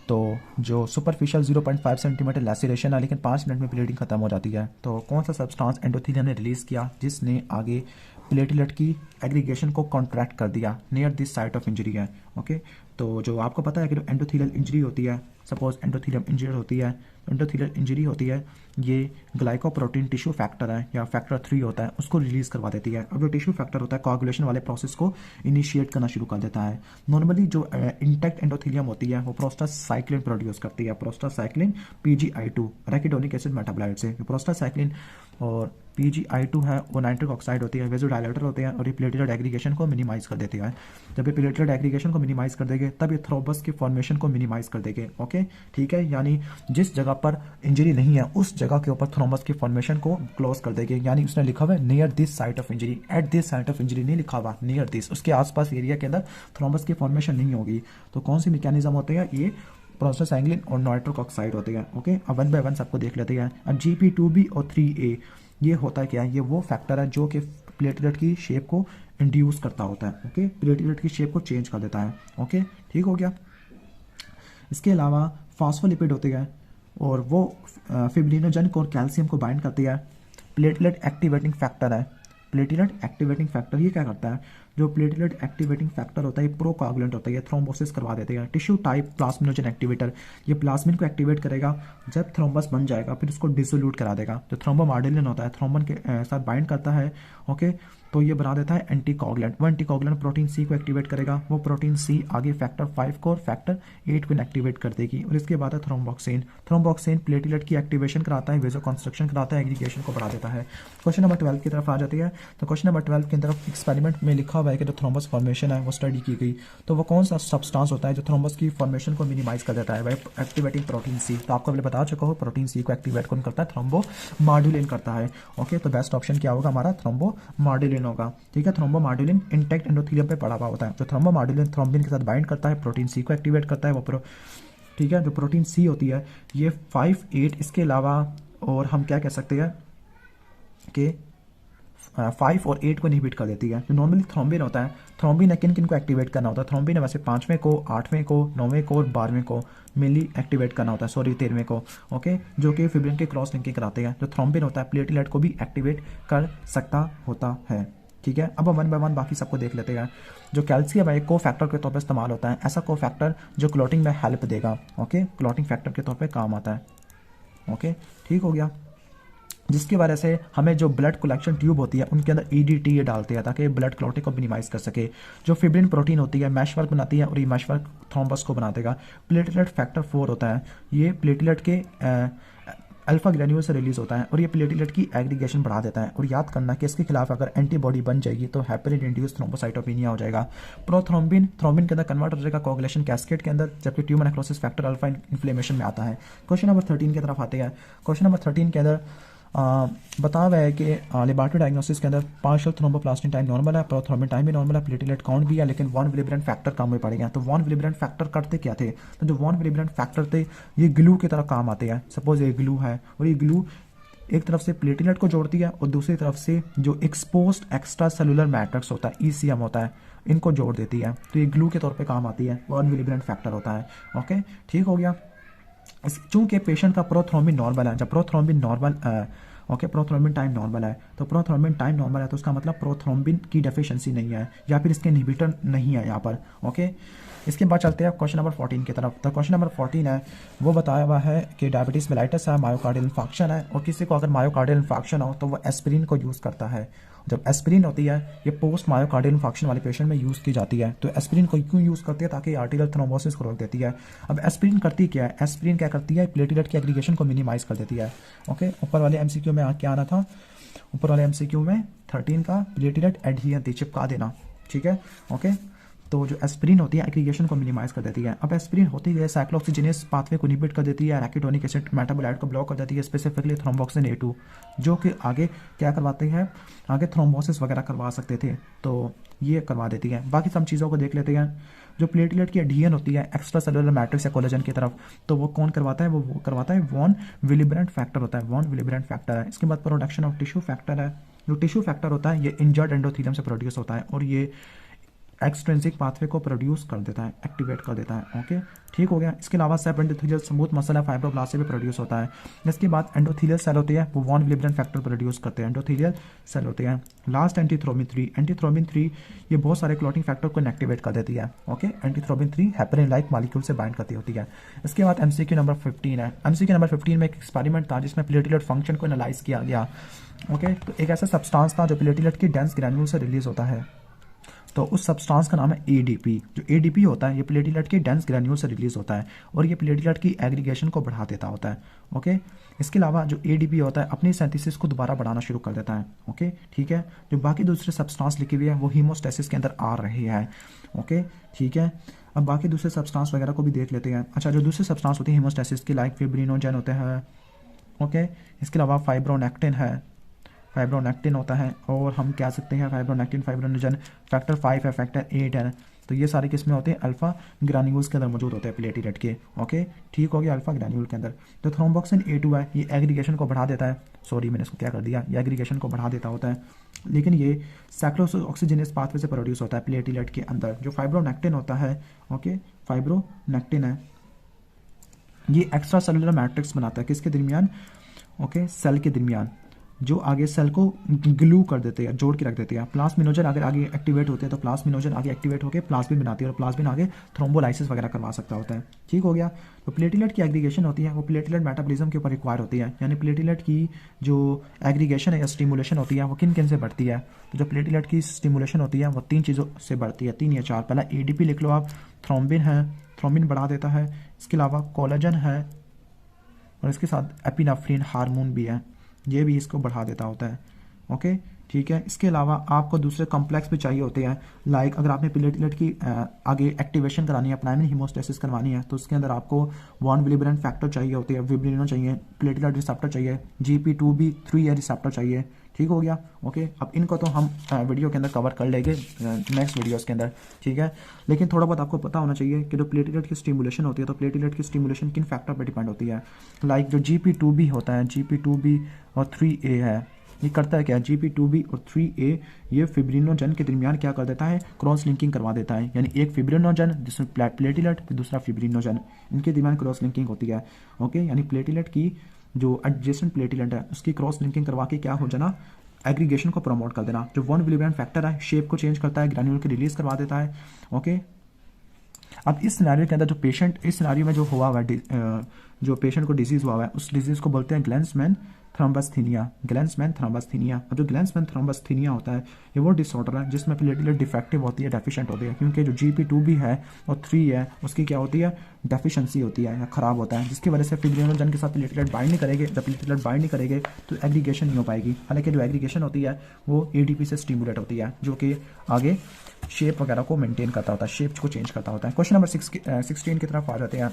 A: तो जो सुपरफिशियल 0.5 सेंटीमीटर लैसिरेशन है, लेकिन 5 मिनट में ब्लीडिंग खत्म हो जाती है। तो कौन सा सब्सटेंस एंडोथेलियम ने रिलीज किया जिसने आगे प्लेटलेट की एग्रीगेशन को कॉन्ट्रैक्ट कर दिया near this site of injury है? ओके, तो जो आपको पता है कि जो एंडोथेलियल इंजरी होती है, सपोज एंडोथेलियम इंजरी होती है, एंडोथेलियल इंजरी होती है, ये ग्लाइकोप्रोटीन टिश्यू फैक्टर है या फैक्टर 3 होता है, उसको रिलीज करवा देती है। अब जो टिश्यू फैक्टर होता है कोआगुलेशन वाले प्रोसेस को इनिशिएट करना शुरू कर देता है। नॉर्मली जो इंटैक्ट एंडोथेलियम होती है वो प्रोस्टासाइक्लिन प्रोड्यूस करती है, प्रोस्टासाइक्लिन PGI2 रैकिडोनिक एसिड मेटाबोलाइट से। प्रोस्टासाइक्लिन और PGI2 है वो नाइट्रिक ऑक्साइड होती है, वेजोडाइलेटर होते हैं, और ये प्लेटलेट एग्रीगेशन को मिनिमाइज कर देती है। जब ये प्लेटलेट एग्रीगेशन को मिनिमाइज कर देंगे तब ये थ्रोम्बस की फॉर्मेशन को मिनिमाइज कर देंगे। ओके, ठीक है, यानी जिस जगह पर इंजरी नहीं है उस जगह के ऊपर थ्रोम्बस की फॉर्मेशन को क्लोज कर देंगे। यानी उसने लिखा हुआ है near this site of injury, at this site of injury नहीं लिखा हुआ, नियर दिस, उसके आसपास एरिया के अंदर थ्रोम्बस की फॉर्मेशन नहीं होगी। तो कौन सी मैकेनिज्म होते हैं? ये प्रोस्टासाइक्लिन और नाइट्रिक ऑक्साइड होते हैं। ओके, अब 1 बाय 1 सबको देख लेते हैं। अब GP2B और 3A, ये होता है क्या है, ये वो फैक्टर है जो कि प्लेटलेट की शेप को इंड्यूस करता होता है। ओके, प्लेटलेट की शेप को चेंज कर देता है। ओके, ठीक हो गया। इसके अलावा फॉस्फोलिपिड होते हैं और वो फिब्रिनोजन को और कैल्शियम को बाइंड करती है। प्लेटलेट एक्टिवेटिंग फैक्टर है। प्लेटलेट एक्टिवेटिंग फैक्टर ये क्या करता है, जो प्लेटलेट एक्टिवेटिंग फैक्टर होता है ये प्रोकोगुलेंट होता है, ये थ्रोम्बोसिस करवा देते हैं। टिश्यू टाइप प्लाज्मिनोजन एक्टिवेटर, ये प्लाज्मिन को एक्टिवेट करेगा, जब थ्रोम्बस बन जाएगा फिर उसको डिसोल्यूट करा देगा। जो थ्रोम्बोमार्डिलिन होता है थ्रोम्बन के साथ बाइंड करता है। ओके, तो ये बना देता है एंटीकोगुलेंट। वो एंटीकोगुलेंट प्रोटीन सी को एक्टिवेट करेगा, वो प्रोटीन सी आगे फैक्टर 5 को और फैक्टर 8 को एक्टिवेट कर देगी। और इसके बाद है थ्रोम्बोक्सिन। थ्रोम्बोक्सिन प्लेटलेट की एक्टिवेशन कराता है, वेजो कंस्ट्रक्शन कराता है, एग्रीगेशन को बढ़ा देता है। क्वेश्चन नंबर 12 की तरफ आ जाती है। तो क्वेश्चन नंबर 12 की तरफ एक्सपेरिमेंट में लिखा हुआ है कि जो थ्रोम्बस फॉर्मेशन है वो स्टडी की गई। तो वो कौन सा सब्सटेंस होता है जो थ्रोम्बस की फॉर्मेशन को मिनिमाइज कर देता है, वह एक्टिवेटिंग प्रोटीन सी। तो आपको पहले बता चुका हो, प्रोटीन सी को एक्टिवेट कौन करता है, थ्रोम्बोमार्डुलिन करता है। ओके, तो बेस्ट ऑप्शन क्या होगा हमारा, थ्रोम्बोमार्डुलिन होगा। ठीक है, थ्रोम्बोमार्डुलिन इंटैक्ट एंडोथेलियम पे पड़ा हुआ होता है। तो थ्रोम्बोमार्डुलिन थ्रोम्बिन के साथ बाइंड करता है, प्रोटीन सी को एक्टिवेट करता है वो ठीक है, जो प्रोटीन सी होती है ये 5, 8 इसके अलावा और हम क्या कह सकते हैं कि 5 और 8 को इनहिबिट कर देती है। जो नॉर्मली थ्रोम्बिन होता है, थ्रोम्बिन किन किन को एक्टिवेट करना होता है, थ्रोम्बिन है वैसे 5वें को, 8वें को, 9वें को और 12वें को मेनली एक्टिवेट करना होता है, सॉरी 13वें को। ओके, जो कि फिब्रिन के क्रॉस लिंकिंग कराते हैं। जो थ्रोम्बिन होता है प्लेटलेट को भी एक्टिवेट कर सकता होता है। ठीक है, अब हम 1 बाय 1 बाकी सबको देख लेते हैं। जो कैल्शियम है एक को फैक्टर के तौर पर इस्तेमाल होता है, ऐसा को फैक्टर जो क्लॉटिंग में हेल्प देगा। ओके, क्लॉटिंग फैक्टर के तौर पे काम आता है। ओके, ठीक हो गया। जिसकी वजह से हमें जो ब्लड कलेक्शन ट्यूब होती है उनके अंदर ईडीटी ये डालते हैं ताकि ब्लड क्लॉटिंग को मिनिमाइज कर सके। जो फिब्रिन प्रोटीन होती है मैश वर्क बनाती है और ये मैश वर्क थ्रोम्बस को बना देगा। प्लेटलेट फैक्टर 4 होता है, ये प्लेटलेट के अल्फा ग्रेन्यूल से रिलीज होता है और ये प्लेटलेट की एग्रीगेशन बढ़ा देता है। और याद करना कि इसके खिलाफ अगर एंटीबॉडी बन जाएगी तो हेपेरिन इंड्यूस थ्रोम्बोसाइटोपिनिया हो जाएगा। प्रोथ्रोम्बिन थ्रोम्बिन के अंदर कन्वर्ट हो जाएगा कोगुलेशन कैस्केड के अंदर, जबकि tumour necrosis factor alpha inflammation में आता है। क्वेश्चन नंबर 13 की तरफ आते हैं। क्वेश्चन नंबर 13 के अंदर बता हुआ है कि लेबोरेटरी डायग्नोसिस के अंदर पार्शियल थ्रोम्बोप्लास्टिन टाइम नॉर्मल है, प्रोथ्रोम्बिन टाइम भी नॉर्मल है, प्लेटलेट काउंट भी है, लेकिन वॉन विलिब्रेंट फैक्टर काम में पड़ेगा। तो वॉन विलिब्रेंट फैक्टर करते क्या थे, तो जो वॉन विलिब्रेंट फैक्टर थे ये ग्लू की तरह काम आते हैं। सपोज ये ग्लू है और ये ग्लू एक तरफ से प्लेटलेट को जोड़ती है और दूसरी तरफ से जो एक्सपोज्ड एक्स्ट्रा सेलुलर मैट्रिक्स होता है ईसीएम होता है इनको जोड़ देती है। तो ये ग्लू के तौर पे काम आती है, वॉन विलिब्रेंट फैक्टर होता है। ओके, ठीक हो गया। चूंकि पेशेंट का प्रोथ्रोम्बिन नॉर्मल है, जब prothrombin normal okay prothrombin time normal है, तो प्रोथ्रोम्बिन टाइम नॉर्मल है तो उसका मतलब प्रोथ्रोम्बिन की डेफिशिएंसी नहीं है या फिर इसके इनहिबिटर नहीं है यहाँ पर। ओके, इसके बाद चलते हैं क्वेश्चन नंबर 14 की तरफ। तो क्वेश्चन नंबर 14 है वो बताया हुआ है कि डायबिटीज मेलाइटस है, मायोकार्डियल इंफार्क्शन है और किसी को अगर मायोकार्डियल इंफार्क्शन हो तो वो एस्पिरिन को यूज़ करता है। जब एस्पिरिन होती है ये पोस्ट मायोकार्डियल इंफार्क्शन वाले पेशेंट में यूज़ की जाती है। तो एस्पिरिन को क्यों यूज़ करती है, ताकि आर्टेरियल थ्रोम्बोसिस को रोक देती है। अब एस्पिरिन करती क्या है, एस्पिरिन क्या करती है, प्लेटलेट की एग्रीगेशन को मिनिमाइज कर देती है। ओके, ऊपर वाले एमसीक्यू में क्या आना था, ऊपर वाले एमसीक्यू में 13 का प्लेटलेट एडहेरेंस चिपका देना। ठीक है, ओके, तो जो एस्पिरिन होती है एग्रीगेशन को मिनिमाइज कर देती है। अब एस्पिरिन होती है साइक्लोऑक्सीजिनेस पाथवे को इनहिबिट कर देती है, रैकिटोनिक एसिड मेटाबोलाइट को ब्लॉक कर देती है, स्पेसिफिकली थ्रोम्बोक्सिन A2 जो कि आगे क्या करवाते हैं, आगे थ्रोम्बोसिस वगैरह करवा सकते थे तो ये करवा देती है। बाकी सब चीज़ों को देख लेते हैं। जो प्लेटलेट की एडहेरेंस होती है एक्स्ट्रा सेलुलर मैट्रिक्स या कोलेजन की तरफ, तो वो कौन करवाता है, वो करवाता है वॉन विलिब्रेंट फैक्टर होता है, वॉन विलिब्रेंट फैक्टर है। इसके बाद प्रोडक्शन ऑफ टिश्यू फैक्टर है। जो टिश्यू फैक्टर होता है ये इंजर्ड एंडोथेलियम से प्रोड्यूस होता है और ये एक्सट्रिंसिक पाथवे को प्रोड्यूस कर देता है, एक्टिवेट कर देता है। ओके, ठीक हो गया। इसके अलावा सेप एंडोथेलियल स्मूथ मसल है फाइब्रोब्लास्ट से भी प्रोड्यूस होता है। इसके बाद एंडोथेलियल सेल होती है वो वॉन विलिब्रेंट फैक्टर प्रोड्यूस करते हैं, एंडोथेलियल सेल होते हैं। लास्ट एंटीथ्रोम्बिन 3, एंटीथ्रोम्बिन 3 ये बहुत सारे क्लॉटिंग फैक्टर को एक्टिवेट कर देती है। Okay, antithrombin 3 heparin like molecule से बाइंड करती होती है। इसके बाद एमसीक्यू नंबर 15 है। एमसीक्यू नंबर 15 में एक एक्सपेरिमेंट था जिसमें प्लेटलेट फंक्शन को एनालाइज किया गया। ओके, तो एक ऐसा सब्सटेंस था जो प्लेटलेट की डेंस ग्रैन्यूल से रिलीज होता है, तो उस सब्सटेंस का नाम है एडीपी। जो एडीपी होता है ये प्लेटलेट के डेंस ग्रैन्यूल से रिलीज होता है और ये प्लेटलेट की एग्रीगेशन को बढ़ा देता होता है। ओके, इसके अलावा जो एडीपी होता है अपनी सिंथेसिस को दोबारा बढ़ाना शुरू कर देता है। ओके, ठीक है। जो बाकी दूसरे सब्सटेंस लिखे हुए हैं वो हीमोस्टेसिस के अंदर आ रहे हैं। ओके, ठीक है। अब बाकी दूसरे सब्सटेंस वगैरह को भी देख लेते हैं। अच्छा, जो दूसरे सब्सटेंस होते हैं हीमोस्टेसिस की लाइक फिब्रिनोजन होते हैं। ओके, इसके अलावा फाइब्रोनेक्टिन है, फाइब्रोनेक्टिन होता है और हम कह सकते हैं फाइब्रोनेक्टिन फाइब्रोनोजन फैक्टर 5 है, फैक्टर 8 है। तो ये सारे किस में होते हैं, अल्फा ग्रैन्यूल्स के अंदर मौजूद होते हैं प्लेटलेट के। ओके, ठीक हो गया, अल्फा ग्रैन्यूल के अंदर। तो थ्रोम्बोक्सिन A2 है, ये एग्रीगेशन को बढ़ा देता है, सॉरी मैंने इसको क्या कर दिया, ये एग्रीगेशन को बढ़ा देता होता है, लेकिन ये साइक्लोऑक्सीजिनेस पाथवे से प्रोड्यूस होता है प्लेटलेट के अंदर। जो फाइब्रोनेक्टिन होता है, ओके, फाइब्रोनेक्टिन है, ये एक्स्ट्रा सेलुलर मैट्रिक्स बनाता है किसके दरमियान, ओके, सेल के दरमियान, जो आगे सेल को ग्लू कर देते हैं, जोड़ के रख देते हैं। प्लाज्मिनोजन अगर आगे एक्टिवेट होते हैं तो प्लाज्मिनोजन आगे एक्टिवेट होकर प्लाज्मिन बनाती है और प्लाज्मिन आगे थ्रोम्बोलाइसिस वगैरह करवा सकता होता है। ठीक हो गया। तो प्लेटलेट की एग्रीगेशन होती है वो प्लेटलेट मेटाबॉलिज्म के ऊपर रिक्वायर होती है, यानी प्लेटलेट की जो एग्रीगेशन है या स्टिमुलेशन होती है वो किन किन से बढ़ती है। तो जो प्लेटलेट की स्टिमुलेशन होती है वो 3 चीज़ों से बढ़ती है, 3 या 4। पहला ADP लिख लो आप, थ्रोम्बिन है, थ्रोम्बिन बढ़ा देता है। इसके अलावा कोलेजन है और इसके साथ एपिनेफ्रिन हार्मोन भी है, ये भी इसको बढ़ा देता होता है। ओके, ठीक है। इसके अलावा आपको दूसरे कॉम्प्लेक्स भी चाहिए होते हैं, लाइक अगर आपने प्लेटलेट की आगे एक्टिवेशन करानी है, प्राइमरी हीमोस्टेसिस करवानी है, तो उसके अंदर आपको वॉन विलिब्रेन फैक्टर चाहिए होते हैं, विब्रिनो चाहिए, प्लेटलेट रिसेप्टर चाहिए, GP2B3A रिसेप्टर चाहिए। ठीक हो गया। ओके, अब इनको तो हम वीडियो के अंदर कवर कर लेंगे नेक्स्ट वीडियोस के अंदर, ठीक है। लेकिन थोड़ा बहुत आपको पता होना चाहिए कि जो प्लेटलेट की स्टिमुलेशन होती है, तो प्लेटलेट की स्टिमुलेशन किन फैक्टर पर डिपेंड होती है। लाइक जो GP2B होता है, GP2B और 3A है, ये करता है क्या, GP2B और 3A ये फिब्रिनोजन के दरमियान क्या कर देता है, क्रॉस लिंकिंग करवा देता है। यानी एक फिब्रिनोजन जिसमें प्लेटलेट, दूसरा फिब्रिनोजन, इनके दरमियान क्रॉस लिंकिंग होती है। ओके, यानी प्लेटलेट की जो एडजेसेंट प्लेटलेट है उसकी क्रॉस लिंकिंग करवा के क्या हो जाना, एग्रीगेशन को प्रमोट कर देना। जो वॉन विलिब्रेन फैक्टर है शेप को चेंज करता है, ग्रैन्यूल की रिलीज करवा देता है। ओके, अब इस सिनेरियो के अंदर जो पेशेंट, इस सिनेरियो में जो हुआ हुआ है, जो पेशेंट को डिजीज हुआ हुआ है, उस डिजीज को बोलते हैं ग्लैंसमैन थ्रोम्बस्थीनिया, ग्लैंसमैन थ्रोम्बस्थीनिया। और जो ग्लैंसमैन थ्रोम्बस्थीनिया होता है ये वो डिसऑर्डर है जिसमें प्लेटलेट डिफेक्टिव होती है, डेफिशिएंट होती है, क्योंकि जो GP2B है और 3 है उसकी क्या होती है, डेफिशिएंसी होती है या खराब होता है, जिसकी वजह से फिब्रिनोजन के साथ प्लेटलेट बाइंड नहीं करेंगे। जब प्लेटलेट बाइंड नहीं करेंगे तो एग्रीगेशन नहीं हो पाएगी। हालांकि जो एग्रीगेशन होती है वो ADP से स्टिमुलेट होती है, जो कि आगे शेप वगैरह को मेंटेन करता होता है, शेप को चेंज करता होता है। क्वेश्चन नंबर 16 की तरफ आ जाते हैं।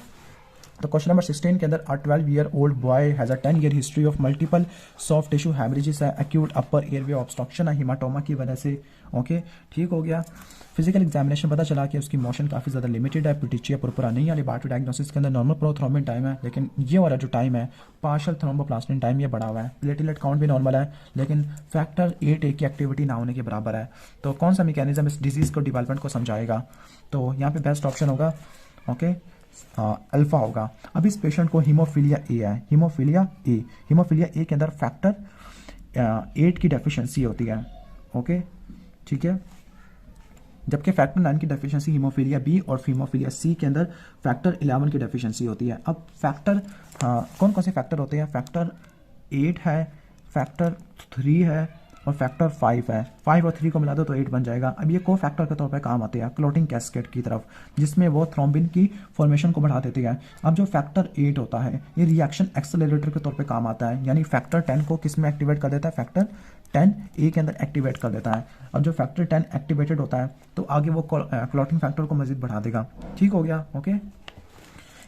A: तो क्वेश्चन नंबर 16 के अंदर अ 12-year-old boy has a 10-year history of multiple soft tissue हैमरेजेस है, एक्यूट अपर एयरवे ऑब्स्ट्रक्शन है हिमाटोमा की वजह से। ओके, ठीक हो गया। फिजिकल एग्जामिनेशन पता चला कि उसकी मोशन काफ़ी ज़्यादा लिमिटेड है, पिटिचिया पुरपुरा नहीं है। लेबोरेटरी डायग्नोसिस के अंदर नॉर्मल प्रोथ्रोम्बिन टाइम है, लेकिन ये वाला जो टाइम है पार्शियल थ्रोम्बोप्लास्टिन टाइम ये बढ़ा हुआ है। प्लेटलेट काउंट भी नॉर्मल है, लेकिन फैक्टर 8A की एक्टिविटी ना होने के बराबर है। तो कौन सा मैकेनिज्म इस डिजीज़ को डेवलपमेंट को समझाएगा, तो यहाँ पे बेस्ट ऑप्शन होगा ओके अल्फा होगा। अब इस पेशेंट को हीमोफीलिया ए है, हीमोफीलिया ए के अंदर फैक्टर 8 की डेफिशिएंसी होती है। ओके, ठीक है। जबकि फैक्टर 9 की डेफिशिएंसी हीमोफीलिया बी और हीमोफीलिया सी के अंदर फैक्टर 11 की डेफिशिएंसी होती है। अब फैक्टर कौन कौन से फैक्टर होते हैं, फैक्टर 8 है, फैक्टर 3 है और फैक्टर 5 है। 5 और 3 को मिला दो तो 8 बन जाएगा। अब ये को फैक्टर के तौर पे काम आते हैं क्लोटिंग कैस्केड की तरफ, जिसमें वो थ्रोम्बिन की फॉर्मेशन को बढ़ा देते हैं। अब जो फैक्टर 8 होता है ये रिएक्शन एक्सेलरेटर के तौर पे काम आता है, यानी फैक्टर 10 को किस में एक्टिवेट कर देता है, फैक्टर 10A के अंदर एक्टिवेट कर देता है। अब जो फैक्टर 10 एक्टिवेटेड होता है तो आगे वो क्लॉटिंग फैक्टर को मजीद बढ़ा देगा। ठीक हो गया। ओके,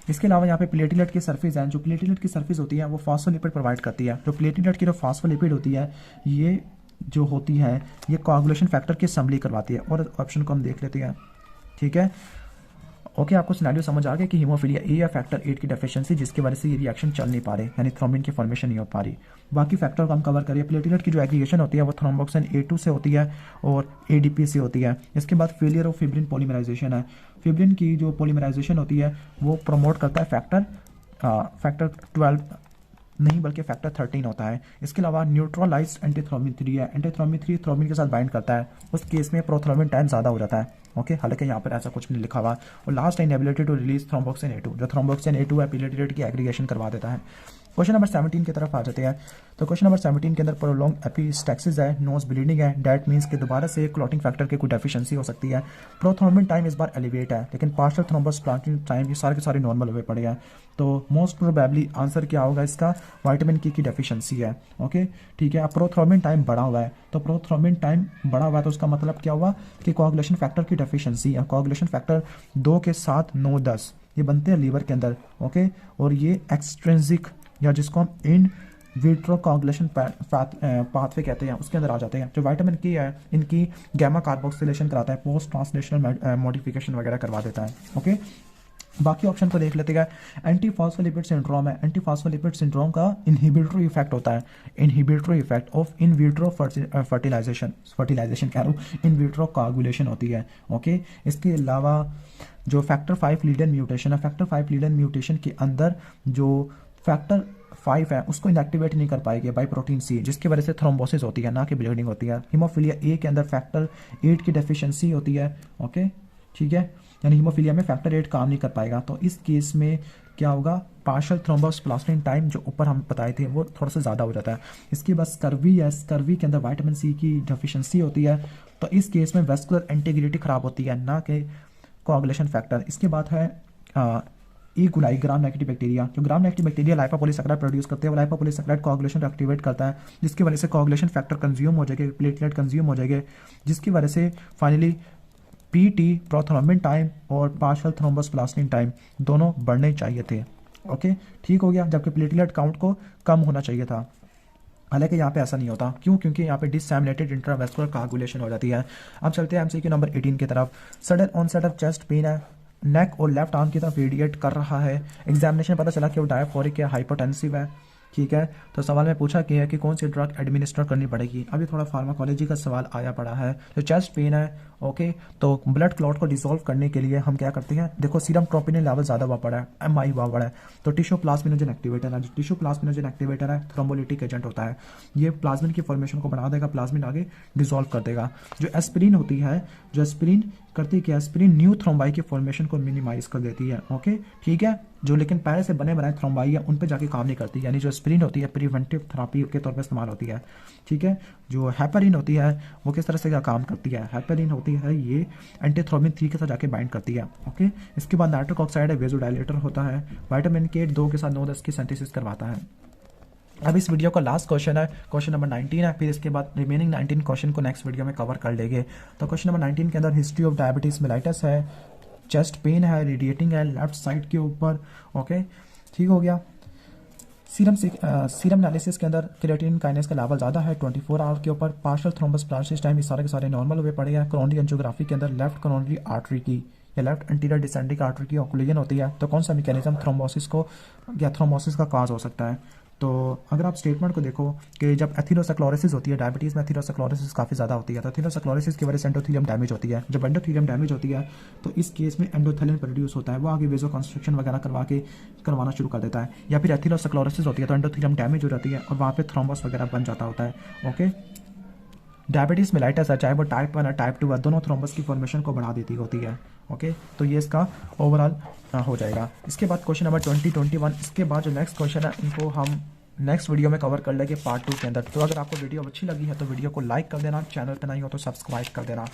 A: इसके अलावा यहाँ पे प्लेटलेट की सर्फेस है, जो प्लेटलेट की सर्फेस होती है वो फॉस्फोलिपिड प्रोवाइड करती है। जो प्लेटलेट की जो फॉस्फोलिपिड होती है ये जो होती है ये कोआगुलेशन फैक्टर की असेंबली करवाती है। और ऑप्शन को हम देख लेते हैं, ठीक है। ओके, आपको सिनेरियो समझ आ गया कि हीमोफीलिया ए या फैक्टर 8 की डेफिशिएंसी जिसकी वजह से ये रिएक्शन चल नहीं पा रहे, यानी थ्रोम्बिन की फॉर्मेशन नहीं हो पा रही। बाकी फैक्टर को हम कवर करिए। प्लेटलेट की जो एग्रीगेशन होती है वो थ्रोम्बोक्सिन A2 से होती है और ADP से होती है। इसके बाद फेलियर ऑफ फिब्रिन पॉलीमराइजेशन है। फिब्रिन की जो पॉलीमराइजेशन होती है वो प्रमोट करता है फैक्टर 12 नहीं बल्कि फैक्टर 13 होता है। इसके अलावा न्यूट्रलाइज्ड एंटीथ्रोम्बिन 3 है, एंटीथ्रोम्बिन 3 थ्रोम्बिन के साथ बाइंड करता है, उस केस में प्रोथ्रोम्बिन 10 ज़्यादा हो जाता है। ओके, हालांकि यहाँ पर ऐसा कुछ नहीं लिखा हुआ। और last inability to release thromboxane A2, जो थ्रोम्बोक्सिन A2 है प्लेटलेट की एग्रीगेशन करवा देता है। क्वेश्चन नंबर 17 की तरफ आ जाते हैं। तो क्वेश्चन नंबर 17 के अंदर प्रोलॉन्ग एपिस्टैक्सिस है, नोज ब्लीडिंग है, डेट मीन्स कि दोबारा से क्लॉटिंग फैक्टर की कोई डेफिशिएंसी हो सकती है। प्रोथ्रोम्बिन टाइम इस बार एलिवेट है, लेकिन पार्शियल थ्रोम्बोप्लास्टिन टाइम ये सारे के सारे नॉर्मल हुए पड़े हैं। तो मोस्ट प्रोबेबली आंसर क्या होगा इसका, विटामिन की डेफिशिएंसी है। ओके, ठीक है। अब प्रोथ्रोम्बिन टाइम बढ़ा हुआ है, तो प्रोथ्रोम्बिन टाइम बढ़ा हुआ है तो उसका मतलब क्या हुआ कि कोआगुलेशन फैक्टर की डेफिशिएंसी है। कोआगुलेशन फैक्टर 2 के साथ 9, 10 ये बनते हैं लीवर के अंदर। ओके, और ये एक्सट्रिंसिक या जिसको हम विट्रो कोगुलेशन पाथवे कहते हैं, उसके अंदर आ जाते हैं। जो विटामिन के है इनकी गैमा कार्बोक्सिलेशन कराता है, पोस्ट ट्रांसलेशनल मॉडिफिकेशन वगैरह करवा देता है। ओके, बाकी ऑप्शन को देख लेते हैं। एंटी फॉस्फोलिपिड सिंड्रोम है, एंटी फॉस्फोलिपिड सिंड्रोम का इनहिबिटरी इफेक्ट होता है, inhibitory effect of in vitro fertilisation कह रहा हूँ, इन विट्रो कोगुलेशन होती है। ओके, इसके अलावा जो फैक्टर 5 लीडन म्यूटेशन है, फैक्टर 5 लीडन म्यूटेशन के अंदर जो फैक्टर 5 है उसको इनएक्टिवेट नहीं कर पाएगी बाई प्रोटीन सी, जिसकी वजह से थ्रोम्बोसिस होती है, ना कि ब्लीडिंग होती है। हीमोफीलिया ए के अंदर फैक्टर 8 की डेफिशिएंसी होती है। ओके, ठीक है, यानी हीमोफीलिया में फैक्टर 8 काम नहीं कर पाएगा। तो इस केस में क्या होगा, पार्शियल थ्रोम्बोस्प्लास्टिन टाइम जो ऊपर हम बताए थे वो थोड़ा सा ज़्यादा हो जाता है। इसके बाद स्कर्वी है, स्कर्वी के अंदर विटामिन सी की डेफिशिएंसी होती है, तो इस केस में वेस्कुलर इंटीग्रिटी खराब होती है, ना कि कोआगुलेशन फैक्टर। इसके बाद है ई गुलाई ग्राम नेगेटिव बैक्टीरिया। जो ग्राम नेगेटिव बैक्टीरिया लाइपोपॉलीसैकेराइड प्रोड्यूस करते हैं, वो लाइपोपॉलीसैकेराइड कोआगुलेशन को एक्टिवेट करता है, जिसकी वजह से कोआगुलेशन फैक्टर कंज्यूम हो जाएगा, प्लेटलेट कंज्यूम हो जाएंगे, जिसकी वजह से फाइनली पीटी प्रोथ्रोम्बिन टाइम और पार्शियल थ्रोम्बोस्प्लास्टिन टाइम दोनों बढ़ने चाहिए थे। ओके, ठीक हो गया, जबकि प्लेटलेट काउंट को कम होना चाहिए था। हालांकि यहाँ पे ऐसा नहीं होता, क्यों? क्योंकि यहाँ पे डिसैमिनेटेड इंट्रावेस्कुलर कोआगुलेशन हो जाती है। अब चलते हैं एमसीक्यू नंबर 18 की तरफ। Sudden onset of chest pain है, नेक और लेफ्ट आर्म की तरफ रेडिएट कर रहा है। एग्जामिनेशन पता चला कि वो डायफोरिक या हाइपोटेंसिव है। ठीक है, तो सवाल में पूछा गया है कि कौन सी ड्रग एडमिनिस्टर करनी पड़ेगी। अभी थोड़ा फार्माकोलॉजी का सवाल आया पड़ा है। जो चेस्ट पेन है, ओके, तो ब्लड क्लॉट को डिसॉल्व करने के लिए हम क्या करते हैं, देखो सीरम ट्रोपोनिन लेवल ज़्यादा हुआ पड़ा है, एमआई हुआ पड़ा है, तो टिश्यू प्लाज्मिनोजन एक्टिवेटर है। जो टिश्यू प्लाज्मिनोजन एक्टिवेटर है थ्रोम्बोलिटिक एजेंट होता है, ये प्लाज्मिन की फॉर्मेशन को बढ़ा देगा, प्लाज्मिन आगे डिसॉल्व कर देगा। जो एस्पिरिन होती है, जो एस्पिरिन करती क्या, एस्पिरिन न्यू थ्रोम्बाई की फॉर्मेशन को मिनिमाइज कर देती है। ओके, ठीक है, जो लेकिन पहले से बने बनाए थ्रोम्बाई है उन पे जाके काम नहीं करती, यानी जो एस्पिरिन होती है प्रिवेंटिव थेरेपी के तौर पे इस्तेमाल होती है। ठीक है, जो हेपेरिन होती है वो किस तरह से क्या काम करती है, हेपेरिन होती है ये एंटीथ्रोम्बिन 3 के साथ जाके बाइंड करती है। ओके, इसके बाद नाइट्रिक ऑक्साइड है, वेजोडाइलेटर होता है, विटामिन के 2 के साथ 9-10 की सिंथेसिस करवाता है। अब इस वीडियो का लास्ट क्वेश्चन है, क्वेश्चन नंबर 19 है, फिर इसके बाद रिमेनिंग 19 क्वेश्चन को नेक्स्ट वीडियो में कवर कर लेंगे। तो क्वेश्चन नंबर 19 के अंदर हिस्ट्री ऑफ डायबिटीज मेलाइटस है, चेस्ट पेन है, रेडिएटिंग है लेफ्ट साइड के ऊपर। ओके, ठीक हो गया। सीरम एनालिसिस के अंदर क्रिएटिनिन काइनेस का लेवल ज़्यादा है 24 आवर के ऊपर। पार्शियल थ्रोम्बोस्प्लास्टिस टाइम ये सारे के सारे नॉर्मल हुए पड़े हैं। कोरोनरी एंजियोग्राफी के अंदर लेफ्ट कोरोनरी आर्टरी की या लेफ्ट एंटीरियर डिसेंडिंग आर्टरी की ऑक्लूजन होती है, तो कौन सा मैकेनिज्म थ्रोम्बोसिस को या थ्रोम्बोसिस का काज हो सकता है। तो अगर आप स्टेटमेंट को देखो कि जब एथेरोस्क्लेरोसिस होती है, डायबिटीज़ में एथेरोस्क्लेरोसिस काफ़ी ज़्यादा होती है, तो एथेरोस्क्लेरोसिस की वजह से एंडोथेलियम डैमेज होती है। जब एंडोथेलियम डैमेज होती है तो इस केस में एंडोथेलियम प्रोड्यूस होता है, वो आगे वेजो कंस्ट्रक्शन वगैरह करवाना शुरू कर देता है। या फिर एथेरोस्क्लेरोसिस होती है तो एंडोथेलियम डैमेज हो जाती है और वहाँ पे थ्रोम्बस वगैरह बन जाता होता है। ओके, डायबिटीज़ मेलाइटस है, चाहे वो टाइप 1 या टाइप 2 है, दोनों थ्रोम्बस की फॉर्मेशन को बढ़ा देती होती है। ओके, तो ये इसका ओवरऑल हो जाएगा। इसके बाद क्वेश्चन नंबर 20, 21, इसके बाद जो नेक्स्ट क्वेश्चन है इनको हम नेक्स्ट वीडियो में कवर कर लेंगे पार्ट 2 के अंदर। तो अगर आपको वीडियो अच्छी लगी है तो वीडियो को लाइक कर देना, चैनल पर नहीं हो तो सब्सक्राइब कर देना।